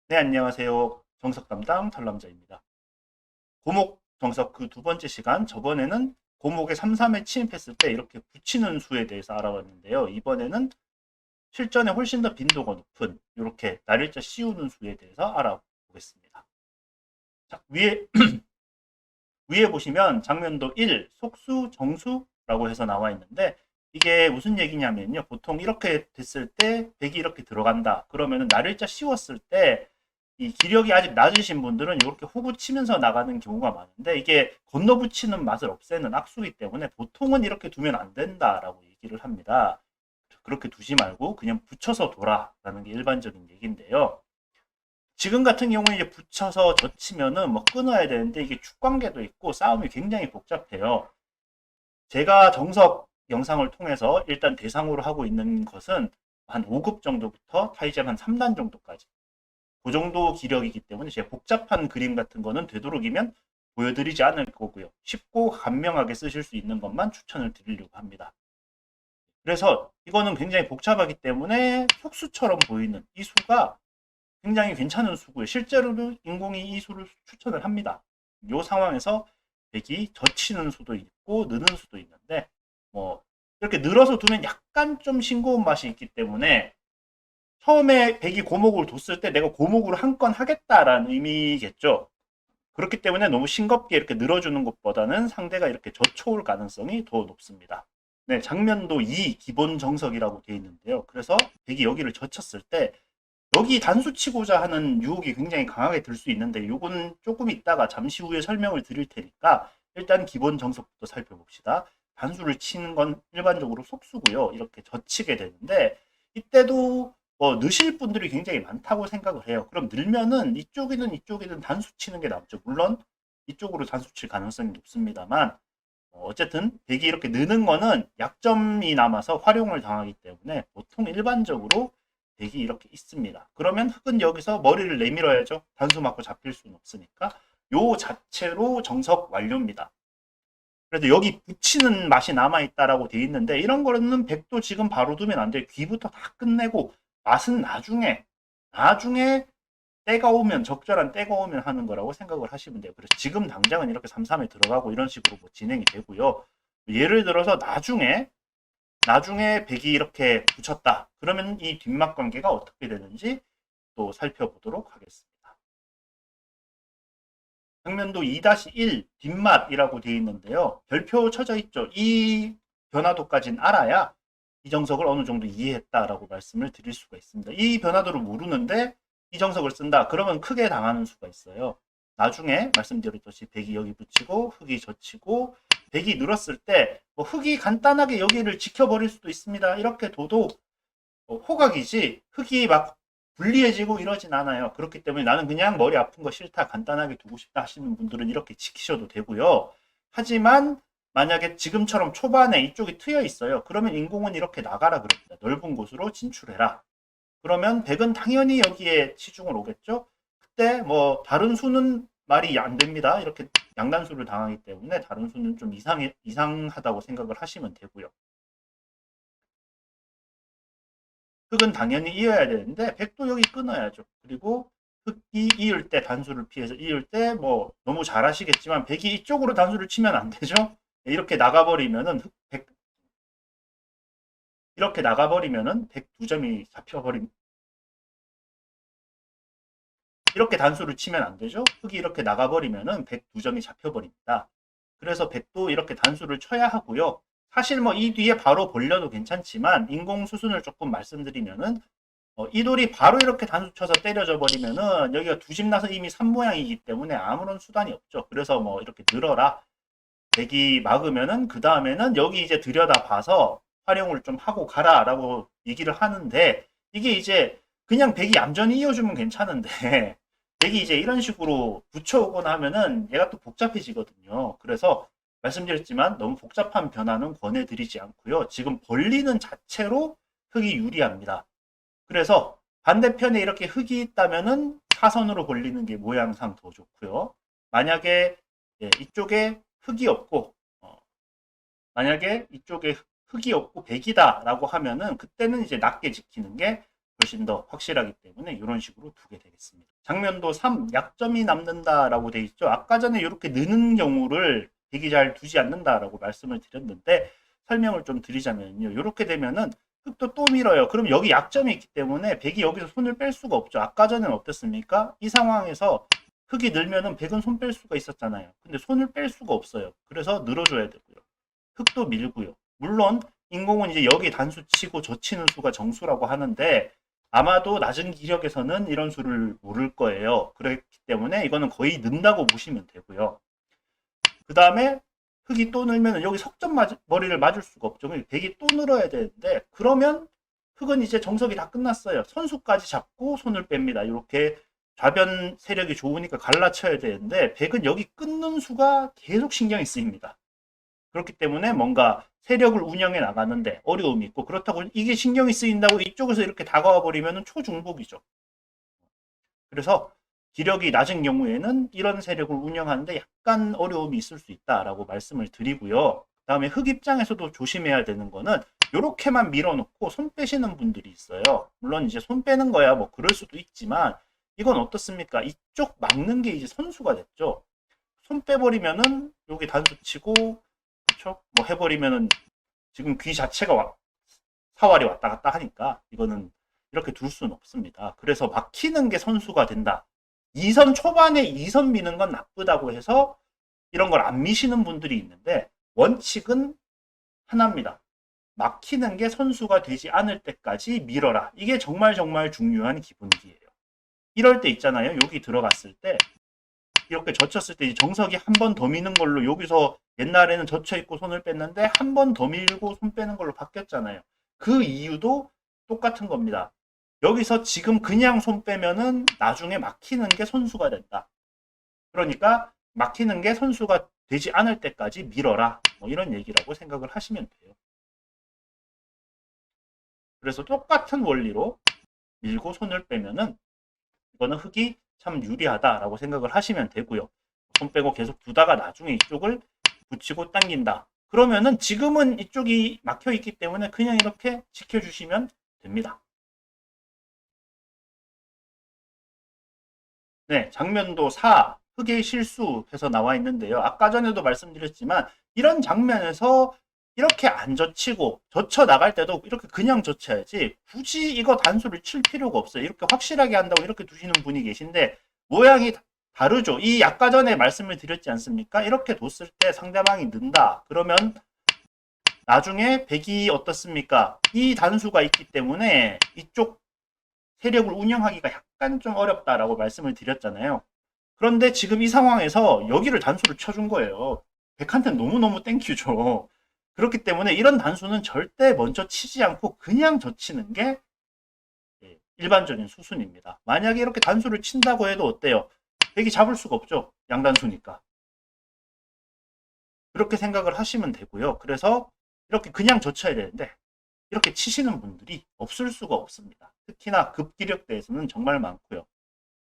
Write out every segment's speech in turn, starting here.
네, 안녕하세요. 정석 담당 털남자입니다. 고목 정석 그 두 번째 시간, 저번에는 고목에 3, 3에 침입했을 때 이렇게 붙이는 수에 대해서 알아봤는데요. 이번에는 실전에 훨씬 더 빈도가 높은 이렇게 날일자 씌우는 수에 대해서 알아보겠습니다. 자, 위에 보시면 장면도 1, 속수, 정수라고 해서 나와 있는데 이게 무슨 얘기냐면요. 보통 이렇게 됐을 때 백이 이렇게 들어간다. 그러면은 날일자 씌웠을 때 이 기력이 아직 낮으신 분들은 이렇게 호구 치면서 나가는 경우가 많은데 이게 건너붙이는 맛을 없애는 악수이기 때문에 보통은 이렇게 두면 안 된다라고 얘기를 합니다. 그렇게 두지 말고 그냥 붙여서 둬라라는 게 일반적인 얘기인데요. 지금 같은 경우에 이제 붙여서 젖히면은 뭐 끊어야 되는데 이게 축관계도 있고 싸움이 굉장히 복잡해요. 제가 정석 영상을 통해서 일단 대상으로 하고 있는 것은 한 5급 정도부터 타이젠 한 3단 정도까지 그 정도 기력이기 때문에 제가 복잡한 그림 같은 거는 되도록이면 보여드리지 않을 거고요. 쉽고 간명하게 쓰실 수 있는 것만 추천을 드리려고 합니다. 그래서 이거는 굉장히 복잡하기 때문에 속수처럼 보이는 이 수가 굉장히 괜찮은 수고요. 실제로도 인공이 이 수를 추천을 합니다. 이 상황에서 백이 젖히는 수도 있고 느는 수도 있는데 뭐 이렇게 늘어서 두면 약간 좀 싱거운 맛이 있기 때문에 처음에 백이 고목을 뒀을 때 내가 고목으로 한 건 하겠다라는 의미겠죠. 그렇기 때문에 너무 싱겁게 이렇게 늘어주는 것보다는 상대가 이렇게 젖혀올 가능성이 더 높습니다. 네, 장면도 2 기본 정석이라고 되어 있는데요. 그래서 백이 여기를 젖혔을 때 여기 단수 치고자 하는 유혹이 굉장히 강하게 들 수 있는데 요건 조금 있다가 잠시 후에 설명을 드릴 테니까 일단 기본 정석부터 살펴봅시다. 단수를 치는 건 일반적으로 속수고요. 이렇게 젖히게 되는데 이때도 넣으실 분들이 굉장히 많다고 생각을 해요. 그럼 늘면은 이쪽이든 단수 치는 게 낫죠. 물론 이쪽으로 단수 칠 가능성이 높습니다만 어쨌든 백이 이렇게 느는 거는 약점이 남아서 활용을 당하기 때문에 보통 일반적으로 백이 이렇게 있습니다. 그러면 흑은 여기서 머리를 내밀어야죠. 단수 맞고 잡힐 수는 없으니까 요 자체로 정석 완료입니다. 그래도 여기 붙이는 맛이 남아있다라고 돼 있는데 이런 거는 백도 지금 바로 두면 안 돼요. 귀부터 다 끝내고 맛은 나중에 때가 오면 적절한 때가 오면 하는 거라고 생각을 하시면 돼요. 그래서 지금 당장은 이렇게 3-3에 들어가고 이런 식으로 뭐 진행이 되고요. 예를 들어서 나중에 백이 이렇게 붙였다. 그러면 이 뒷맛 관계가 어떻게 되는지 또 살펴보도록 하겠습니다. 장면도 2-1 뒷맛이라고 되어 있는데요. 별표 쳐져 있죠. 이 변화도까지는 알아야 이 정석을 어느 정도 이해했다라고 말씀을 드릴 수가 있습니다. 이 변화도를 모르는데 이 정석을 쓴다. 그러면 크게 당하는 수가 있어요. 나중에 말씀드렸듯이 백이 여기 붙이고 흑이 젖히고 백이 늘었을 때뭐 흑이 간단하게 여기를 지켜버릴 수도 있습니다. 이렇게 둬도 호각이지 흑이 막 불리해지고 이러진 않아요. 그렇기 때문에 나는 그냥 머리 아픈 거 싫다, 간단하게 두고 싶다 하시는 분들은 이렇게 지키셔도 되고요. 하지만 만약에 지금처럼 초반에 이쪽이 트여 있어요. 그러면 인공은 이렇게 나가라 그럽니다. 넓은 곳으로 진출해라. 그러면 백은 당연히 여기에 치중을 오겠죠. 그때 뭐 다른 수는 말이 안 됩니다. 이렇게 양단수를 당하기 때문에 다른 수는 좀 이상하다고 생각을 하시면 되고요. 흑은 당연히 이어야 되는데 백도 여기 끊어야죠. 그리고 흑이 이을 때 단수를 피해서 이을 때 뭐 너무 잘하시겠지만 백이 이쪽으로 단수를 치면 안 되죠. 이렇게 나가버리면은 이렇게 나가버리면은 백 두 점이 잡혀버린 이렇게 단수를 치면 안 되죠. 흑이 이렇게 나가버리면은 백 두 점이 잡혀버립니다. 그래서 백도 이렇게 단수를 쳐야 하고요. 사실 뭐 이 뒤에 바로 벌려도 괜찮지만 인공 수순을 조금 말씀드리면은 이 돌이 바로 이렇게 단수 쳐서 때려져 버리면은 여기가 두 집 나서 이미 3모양이기 때문에 아무런 수단이 없죠. 그래서 뭐 이렇게 늘어라. 백이 막으면은 그 다음에는 여기 이제 들여다 봐서 활용을 좀 하고 가라라고 얘기를 하는데 이게 이제 그냥 백이 얌전히 이어주면 괜찮은데 백이 이제 이런 식으로 붙여오거나 하면은 얘가 또 복잡해지거든요. 그래서 말씀드렸지만 너무 복잡한 변화는 권해드리지 않고요. 지금 벌리는 자체로 흑이 유리합니다. 그래서 반대편에 이렇게 흙이 있다면은 사선으로 벌리는 게 모양상 더 좋고요. 만약에 이쪽에 흙이 없고 만약에 이쪽에 흙이 없고 백이다 라고 하면은 그때는 이제 낮게 지키는 게 훨씬 더 확실하기 때문에 이런 식으로 두게 되겠습니다. 장면도 3, 약점이 남는다 라고 돼 있죠. 아까 전에 이렇게 느는 경우를 백이 잘 두지 않는다 라고 말씀을 드렸는데, 설명을 좀 드리자면요, 이렇게 되면은 흙도 또 밀어요. 그럼 여기 약점이 있기 때문에 백이 여기서 손을 뺄 수가 없죠. 아까 전에는 어땠습니까? 이 상황에서 흙이 늘면은 백은 손 뺄 수가 있었잖아요. 근데 손을 뺄 수가 없어요. 그래서 늘어줘야 되고요. 흙도 밀고요. 물론 인공은 이제 여기 단수 치고 젖히는 수가 정수라고 하는데, 아마도 낮은 기력에서는 이런 수를 모를 거예요. 그렇기 때문에 이거는 거의 는다고 보시면 되고요. 그 다음에 흙이 또 늘면 여기 석점 머리를 맞을 수가 없죠. 백이 또 늘어야 되는데, 그러면 흙은 이제 정석이 다 끝났어요. 선수까지 잡고 손을 뺍니다. 이렇게 좌변 세력이 좋으니까 갈라쳐야 되는데, 백은 여기 끊는 수가 계속 신경이 쓰입니다. 그렇기 때문에 뭔가 세력을 운영해 나가는데 어려움이 있고, 그렇다고 이게 신경이 쓰인다고 이쪽에서 이렇게 다가와 버리면 초중복이죠. 그래서 기력이 낮은 경우에는 이런 세력을 운영하는데 약간 어려움이 있을 수 있다라고 말씀을 드리고요. 그 다음에 흙 입장에서도 조심해야 되는 거는 이렇게만 밀어놓고 손 빼시는 분들이 있어요. 물론 이제 손 빼는 거야 뭐 그럴 수도 있지만, 이건 어떻습니까? 이쪽 막는 게 이제 선수가 됐죠. 손 빼버리면은 여기 단수 치고, 그렇죠? 뭐 해버리면은 지금 귀 자체가 사활이 왔다 갔다 하니까 이거는 이렇게 둘 수는 없습니다. 그래서 막히는 게 선수가 된다. 2선 초반에 2선 미는 건 나쁘다고 해서 이런 걸 안 미시는 분들이 있는데, 원칙은 하나입니다. 막히는 게 선수가 되지 않을 때까지 밀어라. 이게 정말 중요한 기본기예요. 이럴 때 있잖아요. 여기 들어갔을 때 이렇게 젖혔을 때 정석이 한 번 더 미는 걸로, 여기서 옛날에는 젖혀 있고 손을 뺐는데 한 번 더 밀고 손 빼는 걸로 바뀌었잖아요. 그 이유도 똑같은 겁니다. 여기서 지금 그냥 손 빼면은 나중에 막히는 게 선수가 된다. 그러니까 막히는 게 선수가 되지 않을 때까지 밀어라. 뭐 이런 얘기라고 생각을 하시면 돼요. 그래서 똑같은 원리로 밀고 손을 빼면은 이거는 흙이 참 유리하다라고 생각을 하시면 되고요. 손 빼고 계속 두다가 나중에 이쪽을 붙이고 당긴다. 그러면은 지금은 이쪽이 막혀 있기 때문에 그냥 이렇게 지켜주시면 됩니다. 네, 장면도 4, 흙의 실수 해서 나와 있는데요. 아까 전에도 말씀드렸지만 이런 장면에서 이렇게 안 젖히고 젖혀 나갈 때도 이렇게 그냥 젖혀야지, 굳이 이거 단수를 칠 필요가 없어요. 이렇게 확실하게 한다고 이렇게 두시는 분이 계신데 모양이 다르죠. 이 아까 전에 말씀을 드렸지 않습니까? 이렇게 뒀을 때 상대방이 는다. 그러면 나중에 백이 어떻습니까? 이 단수가 있기 때문에 이쪽 세력을 운영하기가 약간 좀 어렵다라고 말씀을 드렸잖아요. 그런데 지금 이 상황에서 여기를 단수를 쳐준 거예요. 백한테는 너무너무 땡큐죠. 그렇기 때문에 이런 단수는 절대 먼저 치지 않고 그냥 젖히는 게 일반적인 수순입니다. 만약에 이렇게 단수를 친다고 해도 어때요? 백이 잡을 수가 없죠. 양단수니까. 그렇게 생각을 하시면 되고요. 그래서 이렇게 그냥 젖혀야 되는데 이렇게 치시는 분들이 없을 수가 없습니다. 특히나 급기력대에서는 정말 많고요.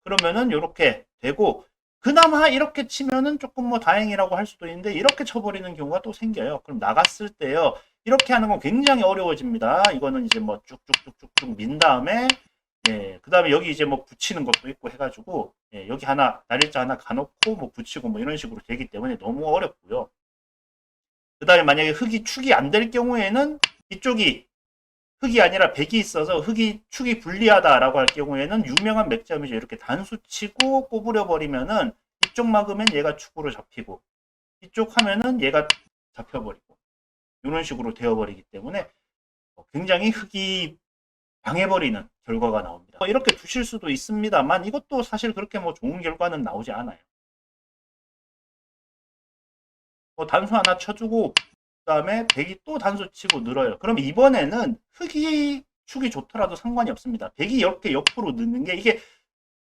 그러면은 이렇게 되고, 그나마 이렇게 치면은 조금 뭐 다행이라고 할 수도 있는데 이렇게 쳐버리는 경우가 또 생겨요. 그럼 나갔을 때요, 이렇게 하는 건 굉장히 어려워집니다. 이거는 이제 뭐 쭉쭉쭉쭉쭉 민 다음에, 그 다음에 여기 이제 뭐 붙이는 것도 있고 해가지고, 여기 하나 날일자 하나 가놓고 뭐 붙이고 뭐 이런 식으로 되기 때문에 너무 어렵고요. 그 다음에 만약에 흙이 축이 안 될 경우에는 이쪽이 흙이 아니라 백이 있어서 흙이 축이 불리하다라고 할 경우에는 유명한 맥점이죠. 이렇게 단수 치고 꼬부려 버리면은 이쪽 막으면 얘가 축으로 잡히고 이쪽 하면은 얘가 잡혀버리고 이런 식으로 되어버리기 때문에 굉장히 흙이 방해버리는 결과가 나옵니다. 이렇게 두실 수도 있습니다만 이것도 사실 그렇게 뭐 좋은 결과는 나오지 않아요. 단수 하나 쳐주고 그다음에 백이 또 단수 치고 늘어요. 그럼 이번에는 흙이 축이 좋더라도 상관이 없습니다. 백이 이렇게 옆으로 넣는 게 이게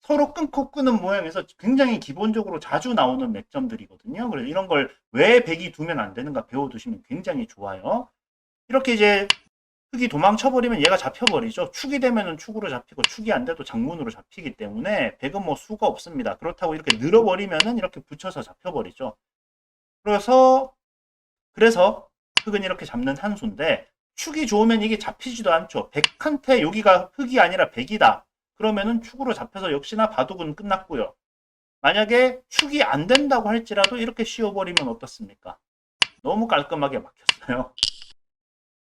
서로 끊고 끄는 모양에서 굉장히 기본적으로 자주 나오는 맥점들이거든요. 그래서 이런 걸 왜 백이 두면 안 되는가 배워두시면 굉장히 좋아요. 이렇게 이제 흙이 도망쳐버리면 얘가 잡혀버리죠. 축이 되면은 축으로 잡히고 축이 안 돼도 장문으로 잡히기 때문에 백은 뭐 수가 없습니다. 그렇다고 이렇게 늘어버리면은 이렇게 붙여서 잡혀버리죠. 그래서 흙은 이렇게 잡는 한 수인데 축이 좋으면 이게 잡히지도 않죠. 백한테 여기가 흙이 아니라 백이다. 그러면은 축으로 잡혀서 역시나 바둑은 끝났고요. 만약에 축이 안 된다고 할지라도 이렇게 씌워버리면 어떻습니까? 너무 깔끔하게 막혔어요.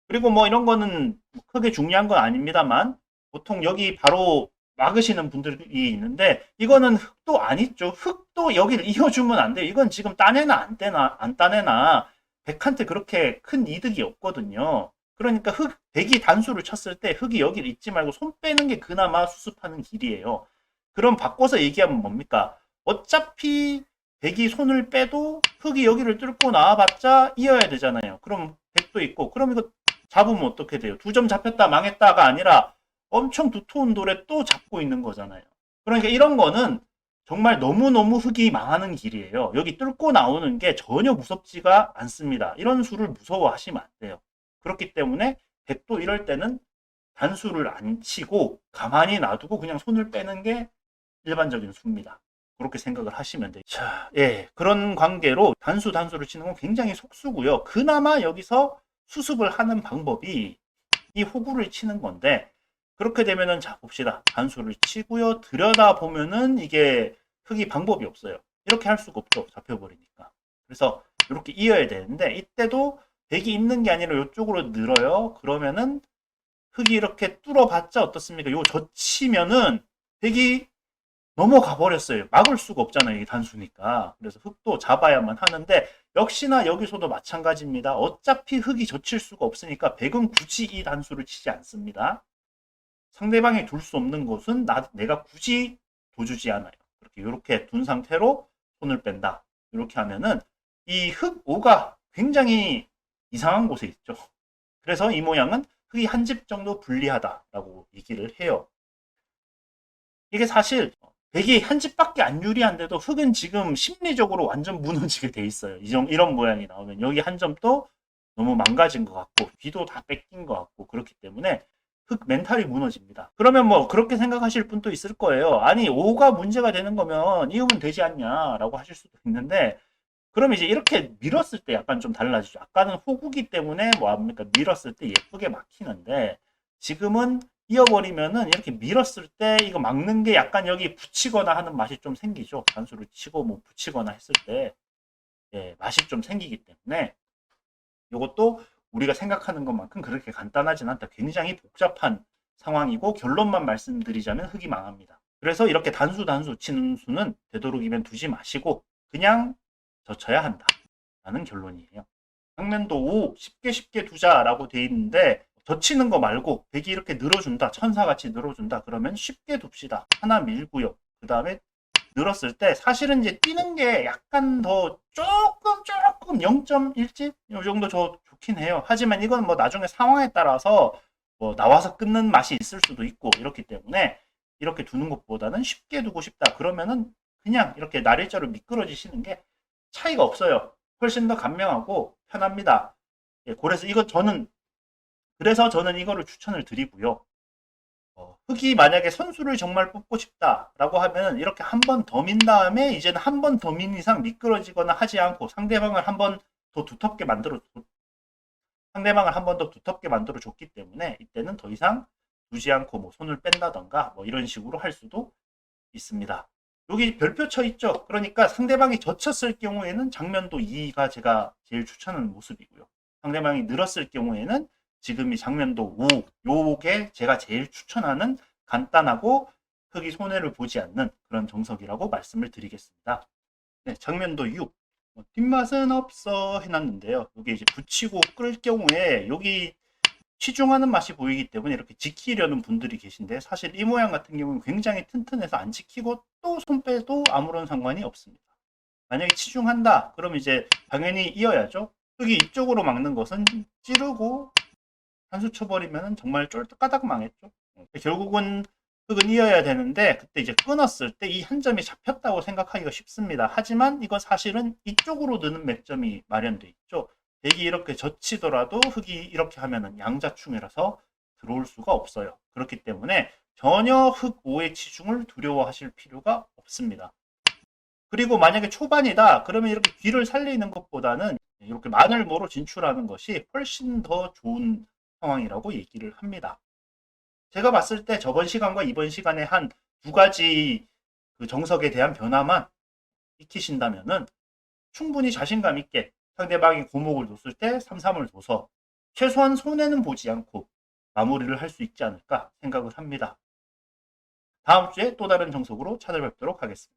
그리고 뭐 이런 거는 크게 중요한 건 아닙니다만 보통 여기 바로 막으시는 분들이 있는데 이거는 흙도 안 있죠. 흙도 여기를 이어주면 안 돼요. 이건 지금 따내나 안 따내나 안 따내나 백한테 그렇게 큰 이득이 없거든요. 그러니까 백이 단수를 쳤을 때 흙이 여기를 잊지 말고 손 빼는 게 그나마 수습하는 길이에요. 그럼 바꿔서 얘기하면 뭡니까? 어차피 백이 손을 빼도 흙이 여기를 뚫고 나와봤자 이어야 되잖아요. 그럼 백도 있고 그럼 이거 잡으면 어떻게 돼요? 2점 잡혔다 망했다가 아니라 엄청 두터운 돌에 또 잡고 있는 거잖아요. 그러니까 이런 거는 정말 너무너무 흙이 망하는 길이에요. 여기 뚫고 나오는 게 전혀 무섭지가 않습니다. 이런 수를 무서워하시면 안 돼요. 그렇기 때문에 백도 이럴 때는 단수를 안 치고 가만히 놔두고 그냥 손을 빼는 게 일반적인 수입니다. 그렇게 생각을 하시면 돼요. 자, 예, 그런 관계로 단수를 치는 건 굉장히 속수고요. 그나마 여기서 수습을 하는 방법이 이 호구를 치는 건데 그렇게 되면은 자 봅시다. 단수를 치고요. 들여다 보면은 이게 흙이 방법이 없어요. 이렇게 할 수가 없죠. 잡혀버리니까. 그래서 이렇게 이어야 되는데 이때도 백이 있는 게 아니라 이쪽으로 늘어요. 그러면은 흙이 이렇게 뚫어봤자 어떻습니까? 요 젖히면은 백이 넘어가 버렸어요. 막을 수가 없잖아요. 이게 단수니까. 그래서 흙도 잡아야만 하는데 역시나 여기서도 마찬가지입니다. 어차피 흙이 젖힐 수가 없으니까 백은 굳이 이 단수를 치지 않습니다. 상대방이 둘 수 없는 곳은 내가 굳이 둬주지 않아요. 이렇게 둔 상태로 손을 뺀다. 이렇게 하면은 이 흙 5가 굉장히 이상한 곳에 있죠. 그래서 이 모양은 흙이 한 집 정도 불리하다라고 얘기를 해요. 이게 사실 백이 한 집밖에 안 유리한데도 흙은 지금 심리적으로 완전 무너지게 돼 있어요. 이런 모양이 나오면 여기 한 점도 너무 망가진 것 같고 귀도 다 뺏긴 것 같고 그렇기 때문에 흙 멘탈이 무너집니다. 그러면 뭐 그렇게 생각하실 분도 있을 거예요. 아니 5가 문제가 되는 거면 이으면 되지 않냐라고 하실 수도 있는데 그럼 이제 이렇게 밀었을 때 약간 좀 달라지죠. 아까는 호구기 때문에 뭐합니까? 밀었을 때 예쁘게 막히는데 지금은 이어버리면은 이렇게 밀었을 때 이거 막는 게 약간 여기 붙이거나 하는 맛이 좀 생기죠. 단수를 치고 뭐 붙이거나 했을 때 예, 맛이 좀 생기기 때문에 이것도 우리가 생각하는 것만큼 그렇게 간단하진 않다. 굉장히 복잡한 상황이고 결론만 말씀드리자면 흙이 망합니다. 그래서 이렇게 단수 치는 수는 되도록이면 두지 마시고 그냥 젖혀야 한다 라는 결론이에요. 장면도 5 쉽게 두자라고 돼 있는데 젖히는 거 말고 백이 이렇게 늘어준다 천사같이 늘어준다 그러면 쉽게 둡시다. 하나 밀고요. 그 다음에 늘었을 때 사실은 이제 뛰는 게 약간 더 조금 0.1집 이 정도 좋긴 해요. 하지만 이건 뭐 나중에 상황에 따라서 뭐 나와서 끊는 맛이 있을 수도 있고 이렇기 때문에 이렇게 두는 것보다는 쉽게 두고 싶다 그러면은 그냥 이렇게 날일자로 미끄러지시는 게 차이가 없어요. 훨씬 더 간명하고 편합니다. 예, 그래서 저는 이거를 추천을 드리고요. 흙이 만약에 선수를 정말 뽑고 싶다라고 하면 이렇게 한 번 더 민 다음에 이제는 한 번 더 민 이상 미끄러지거나 하지 않고 상대방을 한 번 더 두텁게 만들어 줬기 때문에 이때는 더 이상 두지 않고 뭐 손을 뺀다던가 뭐 이런 식으로 할 수도 있습니다. 여기 별표 쳐 있죠. 그러니까 상대방이 젖혔을 경우에는 장면도 2가 제가 제일 추천하는 모습이고요. 상대방이 늘었을 경우에는 지금 이 장면도 5, 요게 제가 제일 추천하는 간단하고 흙이 손해를 보지 않는 그런 정석이라고 말씀을 드리겠습니다. 네, 장면도 6. 뒷맛은 없어 해놨는데요. 여기 이제 붙이고 끌 경우에 여기 치중하는 맛이 보이기 때문에 이렇게 지키려는 분들이 계신데 사실 이 모양 같은 경우는 굉장히 튼튼해서 안 지키고 또 손 빼도 아무런 상관이 없습니다. 만약에 치중한다 그럼 이제 당연히 이어야죠. 흙이 이쪽으로 막는 것은 찌르고 한수 쳐버리면 정말 쫄까닥 망했죠. 결국은 흙은 이어야 되는데 그때 이제 끊었을 때 이 한 점이 잡혔다고 생각하기가 쉽습니다. 하지만 이건 사실은 이쪽으로 느는 맥점이 마련돼 있죠. 백이 이렇게 젖히더라도 흙이 이렇게 하면은 양자충이라서 들어올 수가 없어요. 그렇기 때문에 전혀 흙 5의 치중을 두려워하실 필요가 없습니다. 그리고 만약에 초반이다 그러면 이렇게 귀를 살리는 것보다는 이렇게 마늘모로 진출하는 것이 훨씬 더 좋은 상황이라고 얘기를 합니다. 제가 봤을 때 저번 시간과 이번 시간에 한 두 가지 그 정석에 대한 변화만 익히신다면은 충분히 자신감 있게 상대방이 고목을 뒀을 때 3-3을 둬서 최소한 손해는 보지 않고 마무리를 할 수 있지 않을까 생각을 합니다. 다음 주에 또 다른 정석으로 찾아뵙도록 하겠습니다.